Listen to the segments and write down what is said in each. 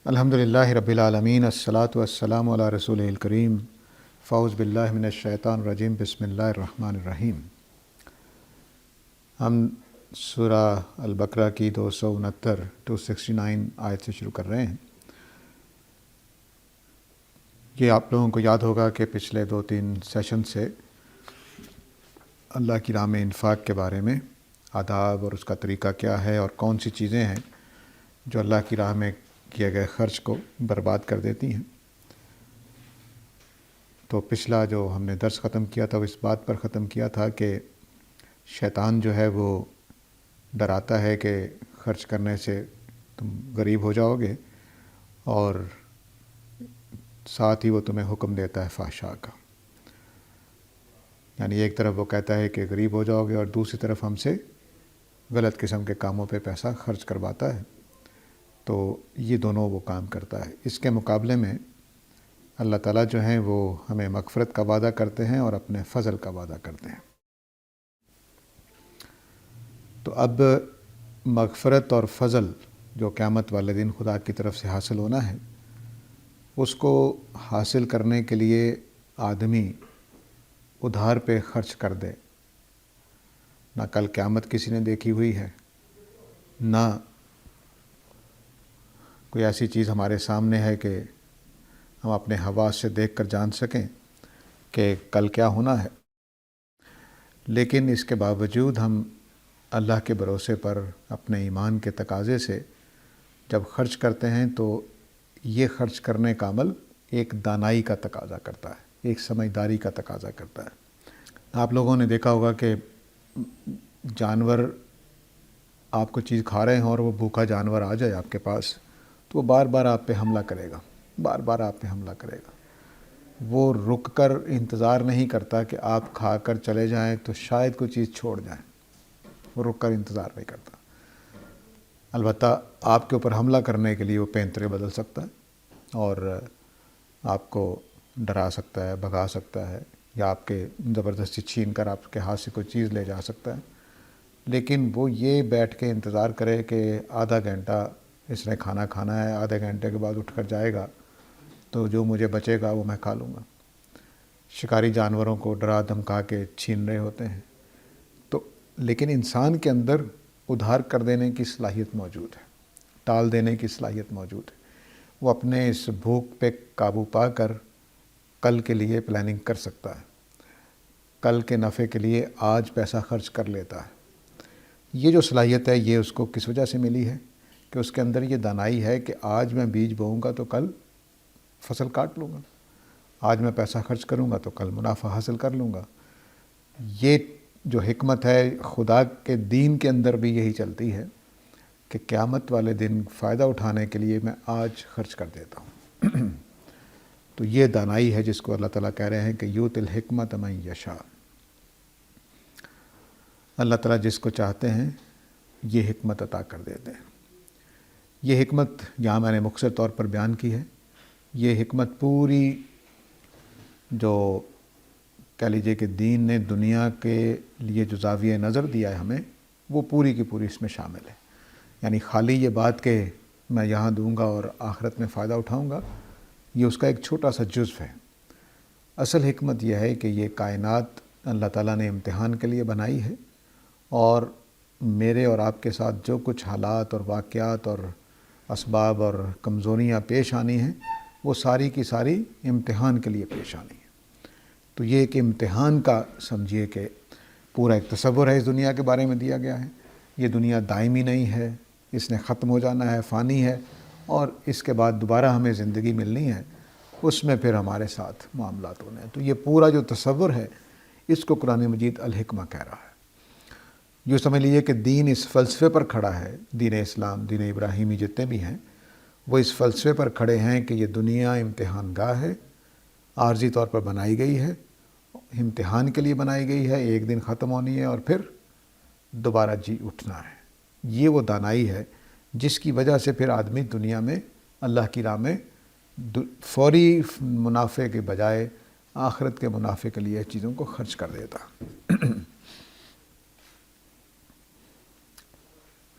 الحمدللہ رب العالمین، الصلاۃ والسلام علی رسولہ الکریم، فاعوذ باللہ من الشیطان الرجیم، بسم اللہ الرحمن الرحیم۔ ہم سورہ البقرہ کی 269 آیت سے شروع کر رہے ہیں۔ یہ آپ لوگوں کو یاد ہوگا کہ پچھلے 2-3 سیشن سے اللہ کی راہ میں انفاق کے بارے میں آداب اور اس کا طریقہ کیا ہے اور کون سی چیزیں ہیں جو اللہ کی راہ میں کیے گئے خرچ کو برباد کر دیتی ہیں۔ تو پچھلا جو ہم نے درس ختم کیا تھا وہ اس بات پر ختم کیا تھا کہ شیطان جو ہے وہ ڈراتا ہے کہ خرچ کرنے سے تم غریب ہو جاؤ گے، اور ساتھ ہی وہ تمہیں حکم دیتا ہے فحشاء کا۔ یعنی ایک طرف وہ کہتا ہے کہ غریب ہو جاؤ گے، اور دوسری طرف ہم سے غلط قسم کے کاموں پہ پیسہ خرچ کرواتا ہے۔ تو یہ دونوں وہ کام کرتا ہے۔ اس کے مقابلے میں اللہ تعالیٰ جو ہیں وہ ہمیں مغفرت کا وعدہ کرتے ہیں اور اپنے فضل کا وعدہ کرتے ہیں۔ تو اب مغفرت اور فضل جو قیامت والے دن خدا کی طرف سے حاصل ہونا ہے، اس کو حاصل کرنے کے لیے آدمی ادھار پہ خرچ کر دے۔ نہ کل قیامت کسی نے دیکھی ہوئی ہے، نہ کوئی ایسی چیز ہمارے سامنے ہے کہ ہم اپنے حواس سے دیکھ کر جان سکیں کہ کل کیا ہونا ہے۔ لیکن اس کے باوجود ہم اللہ کے بھروسے پر اپنے ایمان کے تقاضے سے جب خرچ کرتے ہیں تو یہ خرچ کرنے کا عمل ایک دانائی کا تقاضا کرتا ہے، ایک سمجھداری کا تقاضا کرتا ہے۔ آپ لوگوں نے دیکھا ہوگا کہ جانور آپ کو چیز کھا رہے ہیں اور وہ بھوکا جانور آ جائے آپ کے پاس، تو وہ بار بار آپ پہ حملہ کرے گا، بار بار آپ پہ حملہ کرے گا۔ وہ رک کر انتظار نہیں کرتا کہ آپ کھا کر چلے جائیں تو شاید کوئی چیز چھوڑ جائیں، وہ رک کر انتظار نہیں کرتا۔ البتہ آپ کے اوپر حملہ کرنے کے لیے وہ پینترے بدل سکتا ہے اور آپ کو ڈرا سکتا ہے، بھگا سکتا ہے، یا آپ کے زبردستی چھین کر آپ کے ہاتھ سے کوئی چیز لے جا سکتا ہے۔ لیکن وہ یہ بیٹھ کے انتظار کرے کہ آدھا گھنٹہ اس نے کھانا کھانا ہے، آدھے گھنٹے کے بعد اٹھ کر جائے گا تو جو مجھے بچے گا وہ میں کھا لوں گا۔ شکاری جانوروں کو ڈرا دھمکا کے چھین رہے ہوتے ہیں۔ تو لیکن انسان کے اندر ادھار کر دینے کی صلاحیت موجود ہے، ٹال دینے کی صلاحیت موجود ہے۔ وہ اپنے اس بھوک پہ قابو پا کر کل کے لیے پلاننگ کر سکتا ہے، کل کے نفع کے لیے آج پیسہ خرچ کر لیتا ہے۔ یہ جو صلاحیت ہے یہ اس کو کس وجہ سے ملی ہے؟ کہ اس کے اندر یہ دانائی ہے کہ آج میں بیج بوؤں گا تو کل فصل کاٹ لوں گا، آج میں پیسہ خرچ کروں گا تو کل منافع حاصل کر لوں گا۔ یہ جو حکمت ہے خدا کے دین کے اندر بھی یہی چلتی ہے کہ قیامت والے دن فائدہ اٹھانے کے لیے میں آج خرچ کر دیتا ہوں۔ تو یہ دانائی ہے جس کو اللہ تعالیٰ کہہ رہے ہیں کہ یؤتی الحکمۃ من یشاء۔ اللہ تعالیٰ جس کو چاہتے ہیں یہ حکمت عطا کر دیتے ہیں۔ یہ حکمت یہاں میں نے مختصر طور پر بیان کی ہے۔ یہ حکمت پوری جو کہہ لیجیے کہ دین نے دنیا کے لیے جو زاویہ نظر دیا ہے ہمیں، وہ پوری کی پوری اس میں شامل ہے۔ یعنی خالی یہ بات کہ میں یہاں دوں گا اور آخرت میں فائدہ اٹھاؤں گا، یہ اس کا ایک چھوٹا سا جزو ہے۔ اصل حکمت یہ ہے کہ یہ کائنات اللہ تعالیٰ نے امتحان کے لیے بنائی ہے، اور میرے اور آپ کے ساتھ جو کچھ حالات اور واقعات اور اسباب اور کمزوریاں پیش آنی ہیں، وہ ساری کی ساری امتحان کے لیے پیش آنی ہیں۔ تو یہ ایک امتحان کا سمجھیے کہ پورا ایک تصور ہے اس دنیا کے بارے میں دیا گیا ہے۔ یہ دنیا دائمی نہیں ہے، اس نے ختم ہو جانا ہے، فانی ہے، اور اس کے بعد دوبارہ ہمیں زندگی ملنی ہے، اس میں پھر ہمارے ساتھ معاملات ہونے ہیں۔ تو یہ پورا جو تصور ہے اس کو قرآن مجید الحکمہ کہہ رہا ہے۔ جو سمجھ لیجیے کہ دین اس فلسفے پر کھڑا ہے، دین اسلام، دین ابراہیمی جتنے بھی ہیں، وہ اس فلسفے پر کھڑے ہیں کہ یہ دنیا امتحان گاہ ہے، عارضی طور پر بنائی گئی ہے، امتحان کے لیے بنائی گئی ہے، ایک دن ختم ہونی ہے اور پھر دوبارہ جی اٹھنا ہے۔ یہ وہ دانائی ہے جس کی وجہ سے پھر آدمی دنیا میں اللہ کی راہ میں فوری منافع کے بجائے آخرت کے منافع کے لیے چیزوں کو خرچ کر دیتا۔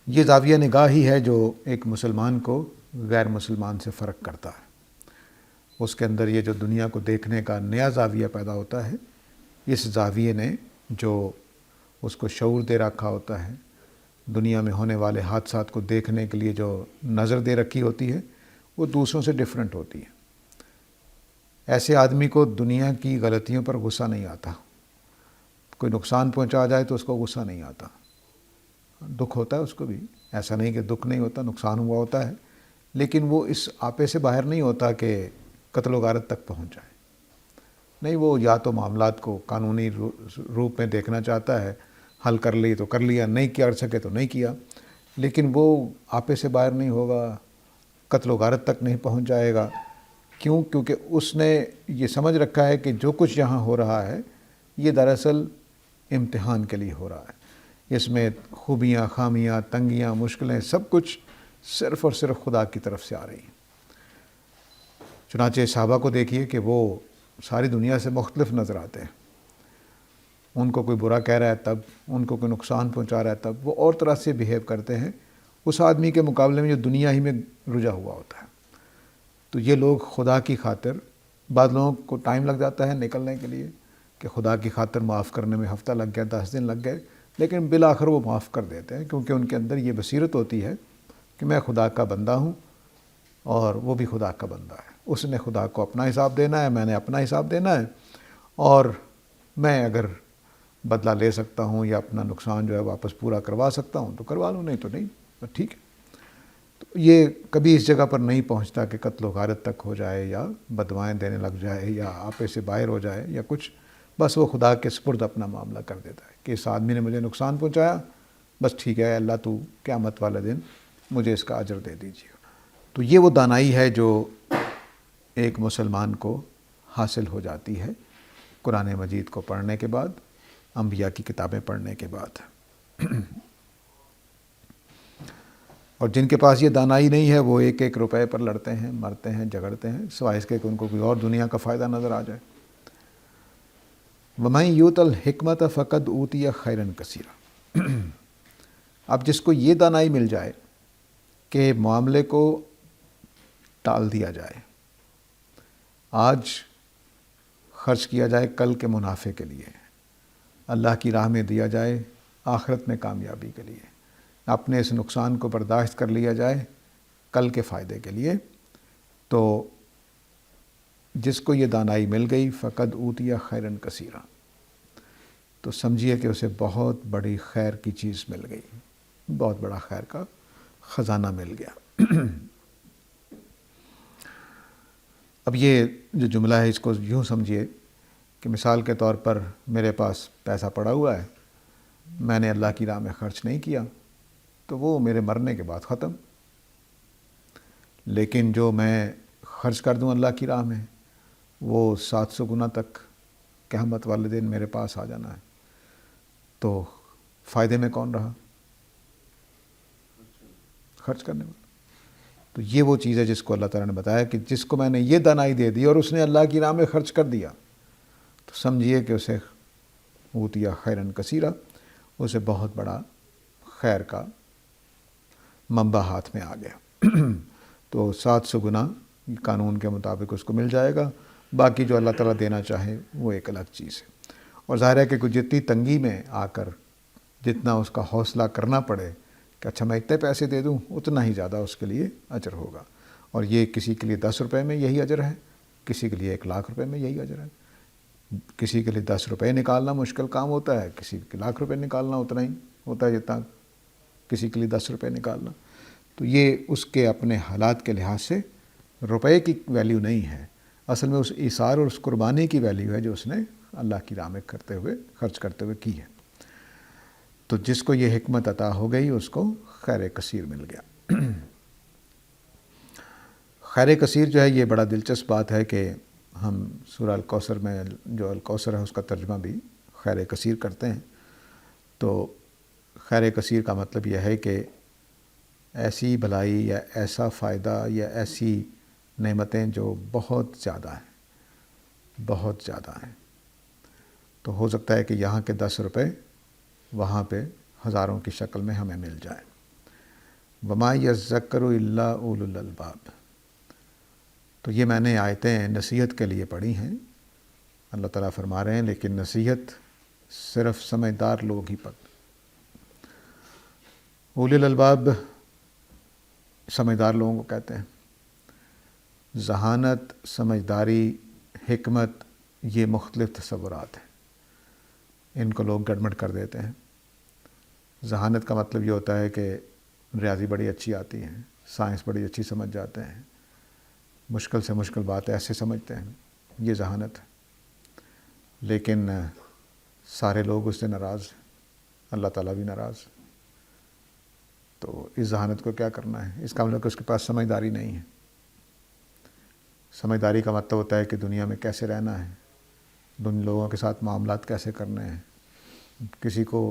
یہ زاویہ نگاہ ہی ہے جو ایک مسلمان کو غیر مسلمان سے فرق کرتا ہے۔ اس کے اندر یہ جو دنیا کو دیکھنے کا نیا زاویہ پیدا ہوتا ہے، اس زاویے نے جو اس کو شعور دے رکھا ہوتا ہے، دنیا میں ہونے والے حادثات کو دیکھنے کے لیے جو نظر دے رکھی ہوتی ہے، وہ دوسروں سے ڈیفرنٹ ہوتی ہے۔ ایسے آدمی کو دنیا کی غلطیوں پر غصہ نہیں آتا، کوئی نقصان پہنچا جائے تو اس کو غصہ نہیں آتا، دکھ ہوتا ہے اس کو بھی، ایسا نہیں کہ دکھ نہیں ہوتا، نقصان ہوا ہوتا ہے، لیکن وہ اس آپے سے باہر نہیں ہوتا کہ قتل و غارت تک پہنچ جائے۔ نہیں، وہ یا تو معاملات کو قانونی روپ میں دیکھنا چاہتا ہے، حل کر لی تو کر لیا، نہیں کر سکے تو نہیں کیا، لیکن وہ آپے سے باہر نہیں ہوگا، قتل و غارت تک نہیں پہنچ جائے گا۔ کیوں؟ کیونکہ اس نے یہ سمجھ رکھا ہے کہ جو کچھ یہاں ہو رہا ہے یہ دراصل امتحان کے لیے ہو رہا ہے، اس میں خوبیاں، خامیاں، تنگیاں، مشکلیں، سب کچھ صرف اور صرف خدا کی طرف سے آ رہی ہیں۔ چنانچہ صحابہ کو دیکھیے کہ وہ ساری دنیا سے مختلف نظر آتے ہیں، ان کو کوئی برا کہہ رہا ہے تب، ان کو کوئی نقصان پہنچا رہا ہے تب، وہ اور طرح سے بیہیو کرتے ہیں اس آدمی کے مقابلے میں جو دنیا ہی میں رجا ہوا ہوتا ہے۔ تو یہ لوگ خدا کی خاطر، بعض لوگوں کو ٹائم لگ جاتا ہے نکلنے کے لیے کہ خدا کی خاطر معاف کرنے میں ہفتہ لگ گیا، 10 دن لگ گئے، لیکن بالآخر وہ معاف کر دیتے ہیں، کیونکہ ان کے اندر یہ بصیرت ہوتی ہے کہ میں خدا کا بندہ ہوں اور وہ بھی خدا کا بندہ ہے، اس نے خدا کو اپنا حساب دینا ہے، میں نے اپنا حساب دینا ہے، اور میں اگر بدلہ لے سکتا ہوں یا اپنا نقصان جو ہے واپس پورا کروا سکتا ہوں تو کروا لوں، نہیں تو نہیں، تو ٹھیک ہے۔ تو یہ کبھی اس جگہ پر نہیں پہنچتا کہ قتل و غارت تک ہو جائے یا بدوائیں دینے لگ جائے یا آپے سے باہر ہو جائے یا کچھ، بس وہ خدا کے سپرد اپنا معاملہ کر دیتا ہے کہ اس آدمی نے مجھے نقصان پہنچایا، بس ٹھیک ہے اللہ تو قیامت والے دن مجھے اس کا اجر دے دیجیے۔ تو یہ وہ دانائی ہے جو ایک مسلمان کو حاصل ہو جاتی ہے قرآن مجید کو پڑھنے کے بعد، انبیاء کی کتابیں پڑھنے کے بعد۔ اور جن کے پاس یہ دانائی نہیں ہے وہ ایک ایک روپے پر لڑتے ہیں، مرتے ہیں، جھگڑتے ہیں، سوائے اس کے کہ ان کو کوئی اور دنیا کا فائدہ نظر آ جائے۔ وَمَن یُؤْتَ الْحِکْمَةَ فَقَدْ أُوتِیَ خَیْرًا کَثِیرًا۔ اب جس کو یہ دانائی مل جائے کہ معاملے کو ٹال دیا جائے، آج خرچ کیا جائے کل کے منافع کے لیے، اللہ کی راہ میں دیا جائے آخرت میں کامیابی کے لیے، اپنے اس نقصان کو برداشت کر لیا جائے کل کے فائدے کے لیے، تو جس کو یہ دانائی مل گئی فقد اوتیا خیرن کثیرا، تو سمجھیے کہ اسے بہت بڑی خیر کی چیز مل گئی، بہت بڑا خیر کا خزانہ مل گیا۔ اب یہ جو جملہ ہے اس کو یوں سمجھیے کہ مثال کے طور پر میرے پاس پیسہ پڑا ہوا ہے، میں نے اللہ کی راہ میں خرچ نہیں کیا تو وہ میرے مرنے کے بعد ختم، لیکن جو میں خرچ کر دوں اللہ کی راہ میں وہ 700 گنا تک قیامت والے دن میرے پاس آ جانا ہے، تو فائدے میں کون رہا؟ خرچ کرنے والا۔ تو یہ وہ چیز ہے جس کو اللہ تعالیٰ نے بتایا کہ جس کو میں نے یہ دانائی دے دی اور اس نے اللہ کی راہ میں خرچ کر دیا، تو سمجھیے کہ اسے اوتیا خیرن کثیرا، اسے بہت بڑا خیر کا منبع ہاتھ میں آ گیا۔ تو 700 گنا قانون کے مطابق اس کو مل جائے گا، باقی جو اللہ تعالیٰ دینا چاہے وہ ایک الگ چیز ہے۔ اور ظاہر ہے کہ جتنی تنگی میں آ کر جتنا اس کا حوصلہ کرنا پڑے کہ اچھا میں اتنے پیسے دے دوں، اتنا ہی زیادہ اس کے لیے اجر ہوگا، اور یہ کسی کے لیے 10 روپے میں یہی اجر ہے، کسی کے لیے 1,00,000 روپے میں یہی اجر ہے، کسی کے لیے 10 روپے نکالنا مشکل کام ہوتا ہے، کسی کے 1,00,000 روپے نکالنا اتنا ہی ہوتا ہے جتنا کسی کے لیے 10 روپے نکالنا۔ تو یہ اس کے اپنے حالات کے لحاظ سے روپے کی ویلیو نہیں ہے، اصل میں اس ایثار اور اس قربانی کی ویلیو ہے جو اس نے اللہ کی راہ میں کرتے ہوئے، خرچ کرتے ہوئے کی ہے۔ تو جس کو یہ حکمت عطا ہو گئی اس کو خیر کثیر مل گیا۔ خیر کثیر جو ہے یہ بڑا دلچسپ بات ہے کہ ہم سورہ الکوثر میں جو الکوثر ہے اس کا ترجمہ بھی خیر کثیر کرتے ہیں، تو خیر کثیر کا مطلب یہ ہے کہ ایسی بھلائی یا ایسا فائدہ یا ایسی نعمتیں جو بہت زیادہ ہیں، بہت زیادہ ہیں۔ تو ہو سکتا ہے کہ یہاں کے 10 روپے وہاں پہ ہزاروں کی شکل میں ہمیں مل جائیں۔ وما یذکر الا اولو الالباب۔ تو یہ میں نے آیتیں نصیحت کے لیے پڑھی ہیں۔ اللہ تعالیٰ فرما رہے ہیں لیکن نصیحت صرف سمجھدار لوگ ہی پر۔ اولی الالباب سمجھدار لوگوں کو کہتے ہیں۔ ذہانت، سمجھداری، حکمت، یہ مختلف تصورات ہیں، ان کو لوگ گڑبڑ کر دیتے ہیں۔ ذہانت کا مطلب یہ ہوتا ہے کہ ریاضی بڑی اچھی آتی ہے، سائنس بڑی اچھی سمجھ جاتے ہیں، مشکل سے مشکل بات ایسے سمجھتے ہیں، یہ ذہانت ہے۔ لیکن سارے لوگ اس سے ناراض ہیں، اللہ تعالیٰ بھی ناراض۔ تو اس ذہانت کو کیا کرنا ہے؟ اس کا مطلب کہ اس کے پاس سمجھداری نہیں ہے۔ سمجھداری کا مطلب ہوتا ہے کہ دنیا میں کیسے رہنا ہے، دن لوگوں کے ساتھ معاملات کیسے کرنے ہیں، کسی کو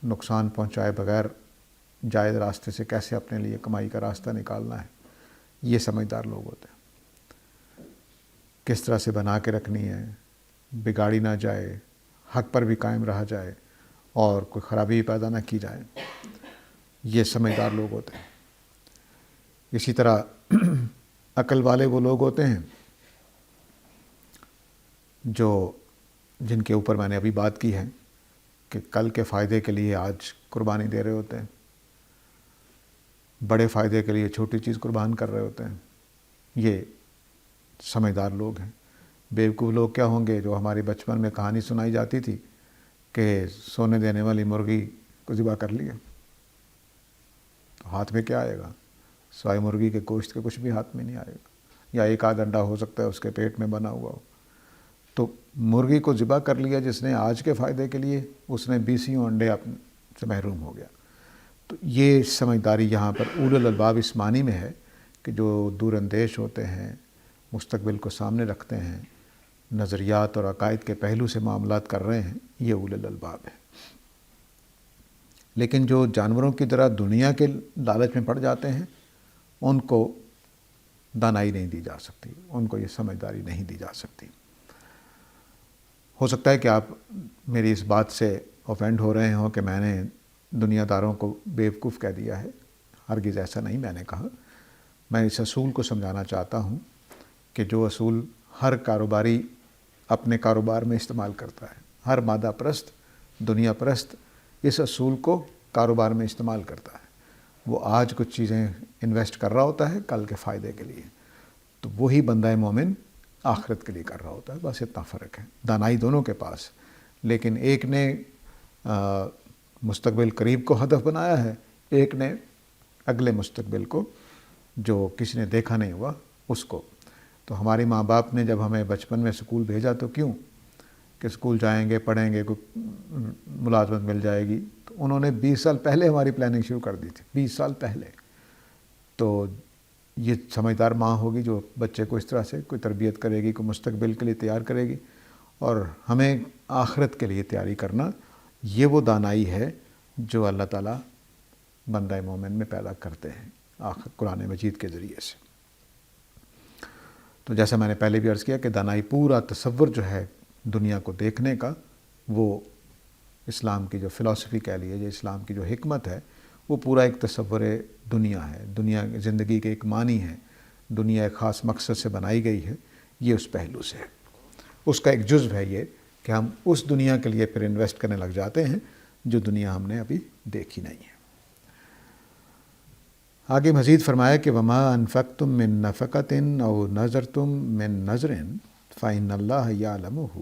نقصان پہنچائے بغیر جائز راستے سے کیسے اپنے لیے کمائی کا راستہ نکالنا ہے، یہ سمجھدار لوگ ہوتے ہیں۔ کس طرح سے بنا کے رکھنی ہے، بگاڑی نہ جائے، حق پر بھی قائم رہا جائے اور کوئی خرابی پیدا نہ کی جائے، یہ سمجھدار لوگ ہوتے ہیں۔ اسی طرح عقل والے وہ لوگ ہوتے ہیں جن کے اوپر میں نے ابھی بات کی ہے کہ کل کے فائدے کے لیے آج قربانی دے رہے ہوتے ہیں، بڑے فائدے کے لیے چھوٹی چیز قربان کر رہے ہوتے ہیں، یہ سمجھدار لوگ ہیں۔ بیوقوف لوگ کیا ہوں گے؟ جو ہماری بچپن میں کہانی سنائی جاتی تھی کہ سونے دینے والی مرغی کو ذبح کر لیا، تو ہاتھ میں کیا آئے گا؟ سوائے مرغی کے گوشت کے کچھ بھی ہاتھ میں نہیں آئے گا، یا ایک آدھ انڈا ہو سکتا ہے اس کے پیٹ میں بنا ہوا ہو۔ تو مرغی کو ذبح کر لیا جس نے آج کے فائدے کے لیے، اس نے 20 انڈے سے محروم ہو گیا۔ تو یہ سمجھداری یہاں پر اولو الالباب اس معنی میں ہے کہ جو دور اندیش ہوتے ہیں، مستقبل کو سامنے رکھتے ہیں، نظریات اور عقائد کے پہلو سے معاملات کر رہے ہیں، یہ اولو الالباب ہے۔ لیکن جو جانوروں کی طرح دنیا کے لالچ میں پڑ جاتے ہیں، ان کو دانائی نہیں دی جا سکتی، ان کو یہ سمجھداری نہیں دی جا سکتی۔ ہو سکتا ہے کہ آپ میری اس بات سے اوفینڈ ہو رہے ہوں کہ میں نے دنیا داروں کو بیوقوف کہہ دیا ہے۔ ہرگز ایسا نہیں میں نے کہا۔ میں اس اصول کو سمجھانا چاہتا ہوں کہ جو اصول ہر کاروباری اپنے کاروبار میں استعمال کرتا ہے، ہر مادہ پرست، دنیا پرست اس اصول کو کاروبار میں استعمال کرتا ہے۔ وہ آج کچھ چیزیں انویسٹ کر رہا ہوتا ہے کل کے فائدے کے لیے، تو وہی بندہ مومن آخرت کے لیے کر رہا ہوتا ہے۔ بس اتنا فرق ہے، دانائی دونوں کے پاس، لیکن ایک نے مستقبل قریب کو ہدف بنایا ہے، ایک نے اگلے مستقبل کو جو کسی نے دیکھا نہیں ہوا اس کو۔ تو ہمارے ماں باپ نے جب ہمیں بچپن میں اسکول بھیجا تو کیوں؟ کہ اسکول جائیں گے، پڑھیں گے، کوئی ملازمت مل جائے گی، تو انہوں نے 20 سال پہلے ہماری پلاننگ شروع کر دی تھی، 20 سال پہلے۔ تو یہ سمجھدار ماں ہوگی جو بچے کو اس طرح سے کوئی تربیت کرے گی، کوئی مستقبل کے لیے تیار کرے گی، اور ہمیں آخرت کے لیے تیاری کرنا، یہ وہ دانائی ہے جو اللہ تعالیٰ بندہ مومن میں پیدا کرتے ہیں قرآن مجید کے ذریعے سے۔ تو جیسا میں نے پہلے بھی عرض کیا کہ دانائی پورا تصور جو ہے دنیا کو دیکھنے کا، وہ اسلام کی جو فلسفی کہہ لیے، جو اسلام کی جو حکمت ہے، وہ پورا ایک تصور دنیا ہے، دنیا زندگی کے ایک معنی ہے، دنیا ایک خاص مقصد سے بنائی گئی ہے، یہ اس پہلو سے ہے۔ اس کا ایک جزو ہے یہ کہ ہم اس دنیا کے لیے پھر انویسٹ کرنے لگ جاتے ہیں جو دنیا ہم نے ابھی دیکھی نہیں ہے۔ آگے مزید فرمایا کہ وما انفقتم من نفقۃ او نذرتم من نذر فإن اللہ یعلمہ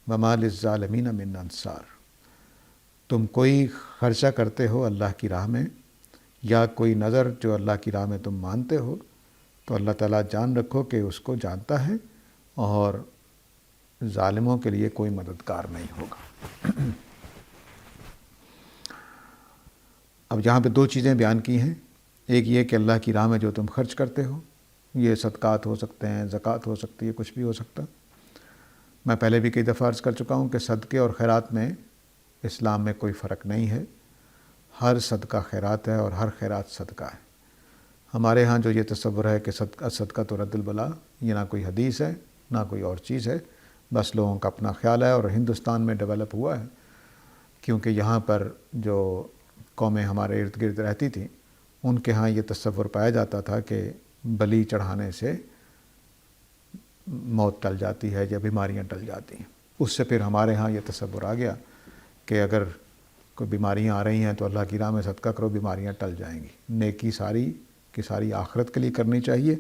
وما للظالمین من انصار۔ تم کوئی خرچہ کرتے ہو اللہ کی راہ میں یا کوئی نظر جو اللہ کی راہ میں تم مانتے ہو، تو اللہ تعالیٰ جان رکھو کہ اس کو جانتا ہے اور ظالموں کے لیے کوئی مددگار نہیں ہوگا۔ اب یہاں پہ دو چیزیں بیان کی ہیں، ایک یہ کہ اللہ کی راہ میں جو تم خرچ کرتے ہو، یہ صدقات ہو سکتے ہیں، زکوٰۃ ہو سکتی ہے، کچھ بھی ہو سکتا۔ میں پہلے بھی کئی دفعہ عرض کر چکا ہوں کہ صدقے اور خیرات میں اسلام میں کوئی فرق نہیں ہے، ہر صدقہ خیرات ہے اور ہر خیرات صدقہ ہے۔ ہمارے ہاں جو یہ تصور ہے کہ صدقہ تو رد البلا، یہ نہ کوئی حدیث ہے نہ کوئی اور چیز ہے، بس لوگوں کا اپنا خیال ہے، اور ہندوستان میں ڈیولپ ہوا ہے کیونکہ یہاں پر جو قومیں ہمارے ارد گرد رہتی تھیں ان کے ہاں یہ تصور پایا جاتا تھا کہ بلی چڑھانے سے موت ٹل جاتی ہے یا بیماریاں ٹل جاتی ہیں۔ اس سے پھر ہمارے ہاں یہ تصور آ گیا کہ اگر کوئی بیماریاں آ رہی ہیں تو اللہ کی راہ میں صدقہ کرو، بیماریاں ٹل جائیں گی۔ نیکی ساری کی ساری آخرت کے لیے کرنی چاہیے۔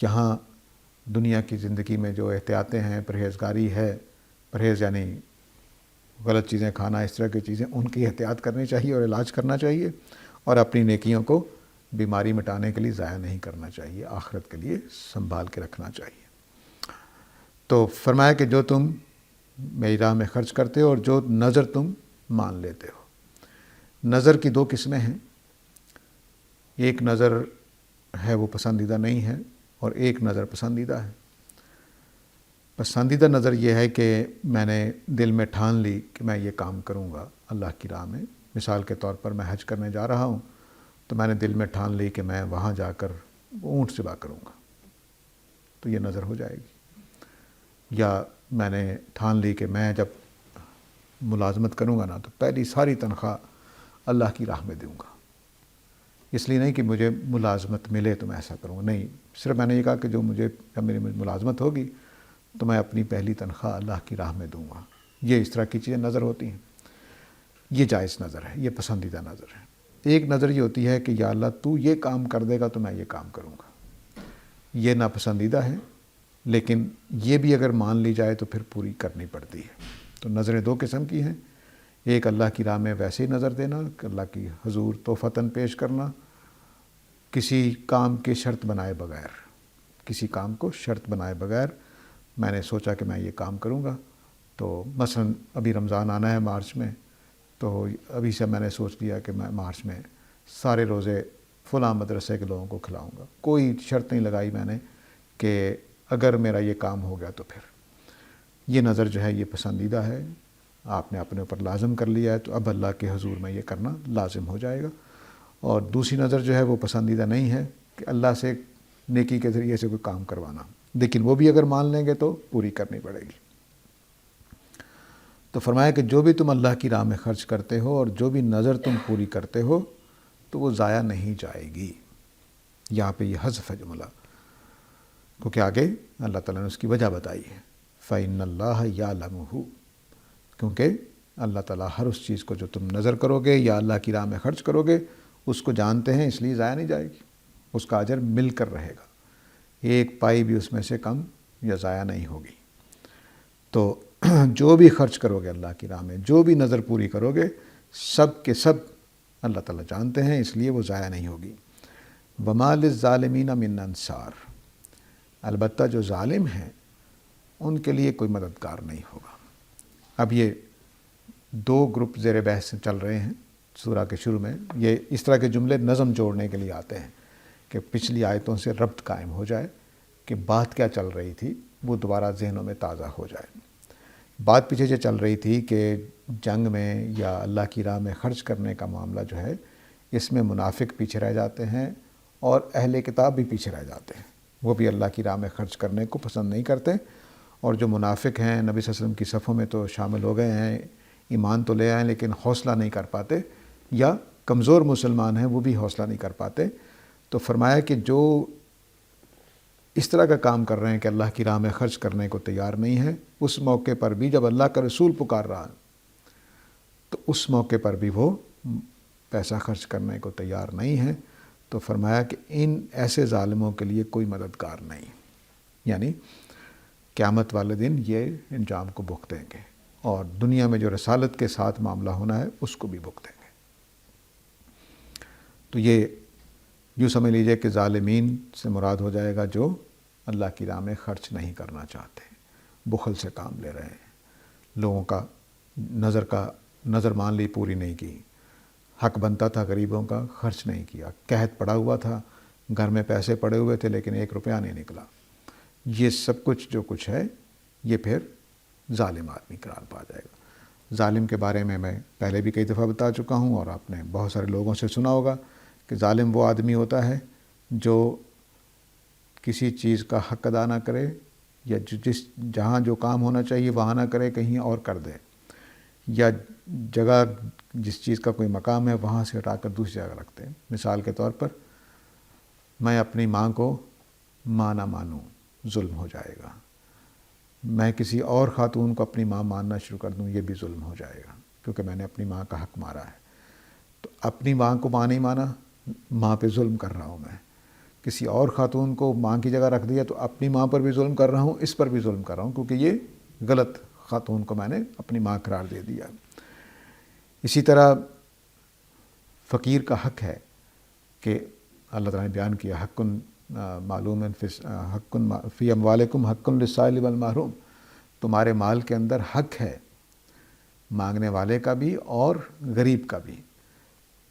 جہاں دنیا کی زندگی میں جو احتیاطیں ہیں، پرہیزگاری ہے، پرہیز یعنی غلط چیزیں کھانا، اس طرح کی چیزیں، ان کی احتیاط کرنی چاہیے اور علاج کرنا چاہیے، اور اپنی نیکیوں کو بیماری مٹانے کے لیے ضائع نہیں کرنا چاہیے، آخرت کے لیے سنبھال کے رکھنا چاہیے۔ تو فرمایا کہ جو تم میری راہ میں خرچ کرتے ہو اور جو نظر تم مان لیتے ہو۔ نظر کی دو قسمیں ہیں، ایک نظر ہے وہ پسندیدہ نہیں ہے، اور ایک نظر پسندیدہ ہے۔ پسندیدہ نظر یہ ہے کہ میں نے دل میں ٹھان لی کہ میں یہ کام کروں گا اللہ کی راہ میں۔ مثال کے طور پر میں حج کرنے جا رہا ہوں، تو میں نے دل میں ٹھان لی کہ میں وہاں جا کر اونٹ ذبح کروں گا، تو یہ نظر ہو جائے گی۔ یا میں نے ٹھان لی کہ میں جب ملازمت کروں گا نا تو پہلی ساری تنخواہ اللہ کی راہ میں دوں گا۔ اس لیے نہیں کہ مجھے ملازمت ملے تو میں ایسا کروں گا، نہیں، صرف میں نے یہ کہا کہ جب میری ملازمت ہوگی تو میں اپنی پہلی تنخواہ اللہ کی راہ میں دوں گا۔ یہ اس طرح کی چیزیں نظر ہوتی ہیں، یہ جائز نظر ہے، یہ پسندیدہ نظر ہے۔ ایک نظر یہ ہوتی ہے کہ یا اللہ تو یہ کام کر دے گا تو میں یہ کام کروں گا، یہ ناپسندیدہ ہے، لیکن یہ بھی اگر مان لی جائے تو پھر پوری کرنی پڑتی ہے۔ تو نظریں دو قسم کی ہیں، ایک اللہ کی راہ میں ویسے ہی نظر دینا کہ اللہ کی حضور تحفتاً پیش کرنا، کسی کام کے شرط بنائے بغیر، کسی کام کو شرط بنائے بغیر میں نے سوچا کہ میں یہ کام کروں گا۔ تو مثلا ابھی رمضان آنا ہے مارچ میں، تو ابھی سے میں نے سوچ لیا کہ میں مارچ میں سارے روزے فلاں مدرسے کے لوگوں کو کھلاؤں گا، کوئی شرط نہیں لگائی میں نے کہ اگر میرا یہ کام ہو گیا تو پھر۔ یہ نظر جو ہے یہ پسندیدہ ہے، آپ نے اپنے اوپر لازم کر لیا ہے، تو اب اللہ کے حضور میں یہ کرنا لازم ہو جائے گا۔ اور دوسری نظر جو ہے وہ پسندیدہ نہیں ہے کہ اللہ سے نیکی کے ذریعے سے کوئی کام کروانا، لیکن وہ بھی اگر مان لیں گے تو پوری کرنی پڑے گی۔ تو فرمایا کہ جو بھی تم اللہ کی راہ میں خرچ کرتے ہو اور جو بھی نظر تم پوری کرتے ہو تو وہ ضائع نہیں جائے گی۔ یہاں پہ یہ حذف ہے جملہ، کیونکہ آگے اللہ تعالیٰ نے اس کی وجہ بتائی ہے، فَإِنَّ اللَّهَ يَعْلَمُهُ، کیونکہ اللہ تعالیٰ ہر اس چیز کو جو تم نظر کرو گے یا اللہ کی راہ میں خرچ کرو گے اس کو جانتے ہیں، اس لیے ضائع نہیں جائے گی، اس کا اجر مل کر رہے گا، ایک پائی بھی اس میں سے کم یا ضائع نہیں ہوگی۔ تو جو بھی خرچ کرو گے اللہ کی راہ میں، جو بھی نظر پوری کرو گے، سب کے سب اللہ تعالیٰ جانتے ہیں، اس لیے وہ ضائع نہیں ہوگی۔ وَمَا لِلظَّالِمِينَ مِنْ أَنصَارٍ، البتہ جو ظالم ہیں ان کے لیے کوئی مددگار نہیں ہوگا۔ اب یہ دو گروپ زیر بحث چل رہے ہیں سورہ کے شروع میں، یہ اس طرح کے جملے نظم جوڑنے کے لیے آتے ہیں کہ پچھلی آیتوں سے ربط قائم ہو جائے کہ بات کیا چل رہی تھی وہ دوبارہ ذہنوں میں تازہ ہو جائے۔ بات پیچھے یہ چل رہی تھی کہ جنگ میں یا اللہ کی راہ میں خرچ کرنے کا معاملہ جو ہے اس میں منافق پیچھے رہ جاتے ہیں اور اہل کتاب بھی پیچھے رہ جاتے ہیں، وہ بھی اللہ کی راہ میں خرچ کرنے کو پسند نہیں کرتے، اور جو منافق ہیں نبی صلی اللہ علیہ وسلم کی صفوں میں تو شامل ہو گئے ہیں، ایمان تو لے آئیں لیکن حوصلہ نہیں کر پاتے، یا کمزور مسلمان ہیں وہ بھی حوصلہ نہیں کر پاتے۔ تو فرمایا کہ جو اس طرح کا کام کر رہے ہیں کہ اللہ کی راہ میں خرچ کرنے کو تیار نہیں ہے، اس موقع پر بھی جب اللہ کا رسول پکار رہا تو اس موقع پر بھی وہ پیسہ خرچ کرنے کو تیار نہیں ہے، تو فرمایا کہ ان ایسے ظالموں کے لیے کوئی مددگار نہیں، یعنی قیامت والے دن یہ انجام کو بھگتیں گے، اور دنیا میں جو رسالت کے ساتھ معاملہ ہونا ہے اس کو بھی بھگتیں گے۔ تو یہ یوں سمجھ لیجئے کہ ظالمین سے مراد ہو جائے گا جو اللہ کی راہ میں خرچ نہیں کرنا چاہتے، بخل سے کام لے رہے ہیں، لوگوں کا نظر مان لی پوری نہیں کی، حق بنتا تھا غریبوں کا خرچ نہیں کیا، قحط پڑا ہوا تھا گھر میں پیسے پڑے ہوئے تھے لیکن 1 روپیہ نہیں نکلا، یہ سب کچھ جو کچھ ہے یہ پھر ظالم آدمی قرار پا جائے گا۔ ظالم کے بارے میں پہلے بھی کئی دفعہ بتا چکا ہوں اور آپ نے بہت سارے لوگوں سے سنا ہوگا کہ ظالم وہ آدمی ہوتا ہے جو کسی چیز کا حق ادا نہ کرے، یا جہاں جو کام ہونا چاہیے وہاں نہ کرے، کہیں اور کر دے، یا جگہ جس چیز کا کوئی مقام ہے وہاں سے ہٹا کر دوسری جگہ رکھتے ہیں۔ مثال کے طور پر میں اپنی ماں کو ماں نہ مانوں، ظلم ہو جائے گا۔ میں کسی اور خاتون کو اپنی ماں ماننا شروع کر دوں، یہ بھی ظلم ہو جائے گا، کیونکہ میں نے اپنی ماں کا حق مارا ہے۔ تو اپنی ماں کو ماں نہیں مانا، ماں پہ ظلم کر رہا ہوں میں۔ کسی اور خاتون کو ماں کی جگہ رکھ دیا تو اپنی ماں پر بھی ظلم کر رہا ہوں، اس پر بھی ظلم کر رہا ہوں، کیونکہ یہ غلط خاتون کو میں نے اپنی ماں قرار دے دیا۔ اسی طرح فقیر کا حق ہے کہ اللہ تعالیٰ نے بیان کیا حق معلوم حق فی اموالکم حق للسائل والمحروم، تمہارے مال کے اندر حق ہے مانگنے والے کا بھی اور غریب کا بھی۔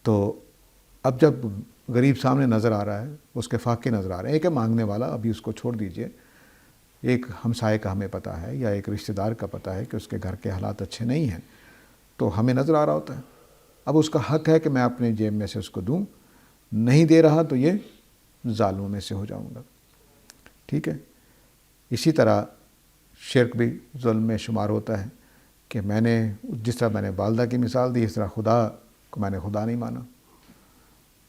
تو اب جب غریب سامنے نظر آ رہا ہے، اس کے فاقے نظر آ رہے ہیں، ایک ہے مانگنے والا، ابھی اس کو چھوڑ دیجئے، ایک ہمسائے کا ہمیں پتہ ہے یا ایک رشتہ دار کا پتہ ہے کہ اس کے گھر کے حالات اچھے نہیں ہیں، تو ہمیں نظر آ رہا ہوتا ہے۔ اب اس کا حق ہے کہ میں اپنے جیب میں سے اس کو دوں، نہیں دے رہا تو یہ ظالموں میں سے ہو جاؤں گا، ٹھیک ہے۔ اسی طرح شرک بھی ظلم میں شمار ہوتا ہے کہ میں نے جس طرح میں نے والدہ کی مثال دی، اس طرح خدا کو میں نے خدا نہیں مانا،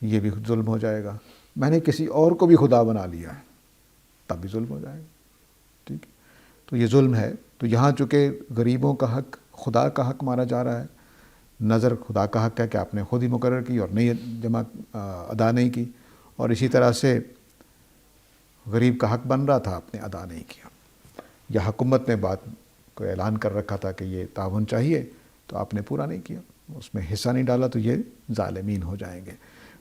یہ بھی ظلم ہو جائے گا۔ میں نے کسی اور کو بھی خدا بنا لیا ہے، تب بھی ظلم ہو جائے گا، ٹھیک ہے۔ تو یہ ظلم ہے۔ تو یہاں چونکہ غریبوں کا حق خدا کا حق مارا جا رہا ہے، نظر خدا کا حق ہے کہ آپ نے خود ہی مقرر کی اور نہیں ادا نہیں کی، اور اسی طرح سے غریب کا حق بن رہا تھا، آپ نے ادا نہیں کیا، یا حکومت نے بات کو اعلان کر رکھا تھا کہ یہ تعاون چاہیے تو آپ نے پورا نہیں کیا، اس میں حصہ نہیں ڈالا، تو یہ ظالمین ہو جائیں گے۔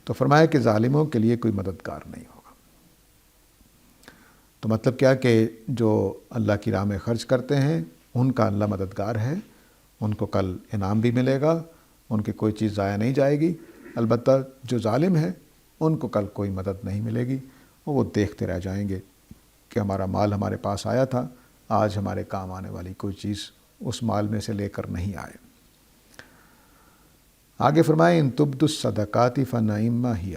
تو فرمایا کہ ظالموں کے لیے کوئی مددگار نہیں ہوگا۔ تو مطلب کیا کہ جو اللہ کی راہ میں خرچ کرتے ہیں ان کا اللہ مددگار ہے، ان کو کل انعام بھی ملے گا، ان کی کوئی چیز ضائع نہیں جائے گی۔ البتہ جو ظالم ہے ان کو کل کوئی مدد نہیں ملے گی، وہ دیکھتے رہ جائیں گے کہ ہمارا مال ہمارے پاس آیا تھا، آج ہمارے کام آنے والی کوئی چیز اس مال میں سے لے کر نہیں آئے۔ آگے فرمائے ان تبدوا الصدقات فنعما ہی،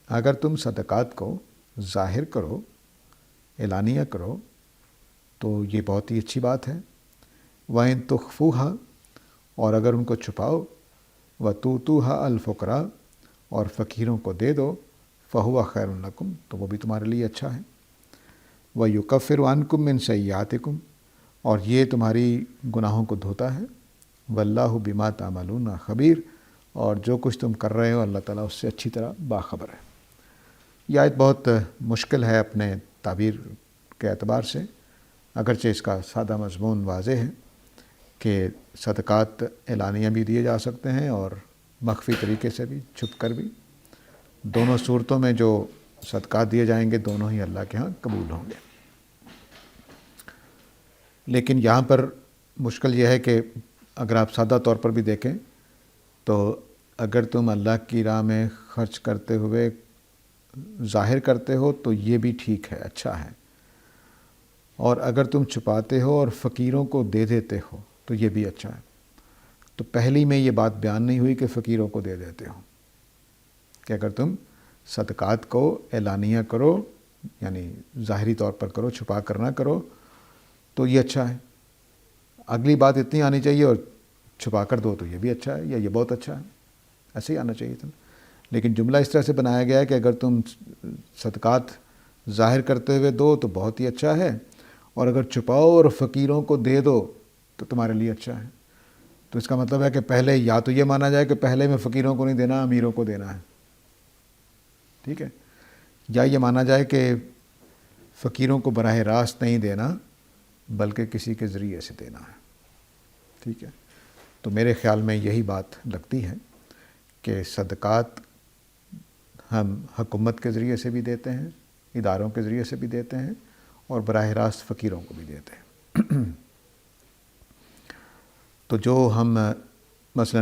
اگر تم صدقات کو ظاہر کرو، اعلانیہ کرو، تو یہ بہت ہی اچھی بات ہے۔ وَإِن تُخْفُوهَا، اور اگر ان کو چھپاؤ، وَتُؤْتُوهَا الْفُقَرَاءَ، اور فقیروں کو دے دو، فَهُوَ خَيْرٌ لَكُمْ، تو وہ بھی تمہارے لیے اچھا ہے۔ وَيُكَفِّرُ عَنْكُم مِّن سَيِّئَاتِكُمْ، اور یہ تمہاری گناہوں کو دھوتا ہے۔ وَاللَّهُ بِمَا تَعْمَلُونَ خَبِيرٌ، اور جو کچھ تم کر رہے ہو اللہ تعالیٰ اس سے اچھی طرح باخبر ہے۔ یہ آیت بہت مشکل ہے اپنے تعبیر کے اعتبار سے، اگرچہ اس کا سادہ مضمون واضح ہے کہ صدقات اعلانیہ بھی دیے جا سکتے ہیں اور مخفی طریقے سے بھی، چھپ کر بھی۔ دونوں صورتوں میں جو صدقات دیے جائیں گے دونوں ہی اللہ کے ہاں قبول ہوں گے۔ لیکن یہاں پر مشکل یہ ہے کہ اگر آپ سادہ طور پر بھی دیکھیں تو اگر تم اللہ کی راہ میں خرچ کرتے ہوئے ظاہر کرتے ہو تو یہ بھی ٹھیک ہے، اچھا ہے، اور اگر تم چھپاتے ہو اور فقیروں کو دے دیتے ہو تو یہ بھی اچھا ہے۔ تو پہلی میں یہ بات بیان نہیں ہوئی کہ فقیروں کو دے دیتے ہو، کہ اگر تم صدقات کو اعلانیہ کرو، یعنی ظاہری طور پر کرو، چھپا کر نہ کرو، تو یہ اچھا ہے۔ اگلی بات اتنی آنی چاہیے اور چھپا کر دو تو یہ بھی اچھا ہے، یا یہ بہت اچھا ہے، ایسے ہی آنا چاہیے تھا۔ لیکن جملہ اس طرح سے بنایا گیا ہے کہ اگر تم صدقات ظاہر کرتے ہوئے دو تو بہت ہی اچھا ہے، اور اگر چھپاؤ اور فقیروں کو دے دو تو تمہارے لیے اچھا ہے۔ تو اس کا مطلب ہے کہ پہلے یا تو یہ مانا جائے کہ پہلے میں فقیروں کو نہیں دینا، امیروں کو دینا ہے، ٹھیک ہے، یا یہ مانا جائے کہ فقیروں کو براہ راست نہیں دینا بلکہ کسی کے ذریعے سے دینا ہے، ٹھیک ہے۔ تو میرے خیال میں یہی بات لگتی ہے کہ صدقات ہم حکومت کے ذریعے سے بھی دیتے ہیں، اداروں کے ذریعے سے بھی دیتے ہیں، اور براہ راست فقیروں کو بھی دیتے ہیں۔ تو جو ہم مثلا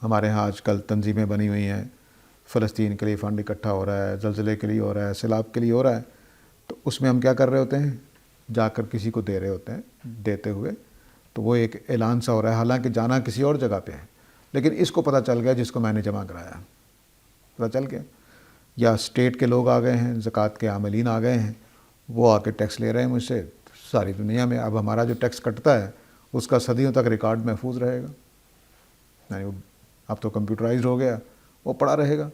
ہمارے ہاں آج کل تنظیمیں بنی ہوئی ہیں، فلسطین کے لیے فنڈ اکٹھا ہو رہا ہے، زلزلے کے لیے ہو رہا ہے، سیلاب کے لیے ہو رہا ہے، تو اس میں ہم کیا کر رہے ہوتے ہیں، جا کر کسی کو دے رہے ہوتے ہیں، دیتے ہوئے تو وہ ایک اعلان سا ہو رہا ہے، حالانکہ جانا کسی اور جگہ پہ ہے، لیکن اس کو پتہ چل گیا جس کو میں نے جمع کرایا، پتہ چل گیا، یا اسٹیٹ کے لوگ آ گئے ہیں، زکوٰۃ کے عاملین آ گئے ہیں، وہ آ کے ٹیکس لے رہے ہیں مجھ سے، ساری دنیا میں اب ہمارا جو ٹیکس کٹتا ہے اس کا صدیوں تک ریکارڈ محفوظ رہے گا. یعنی اب تو کمپیوٹرائزڈ ہو گیا, وہ پڑا رہے گا.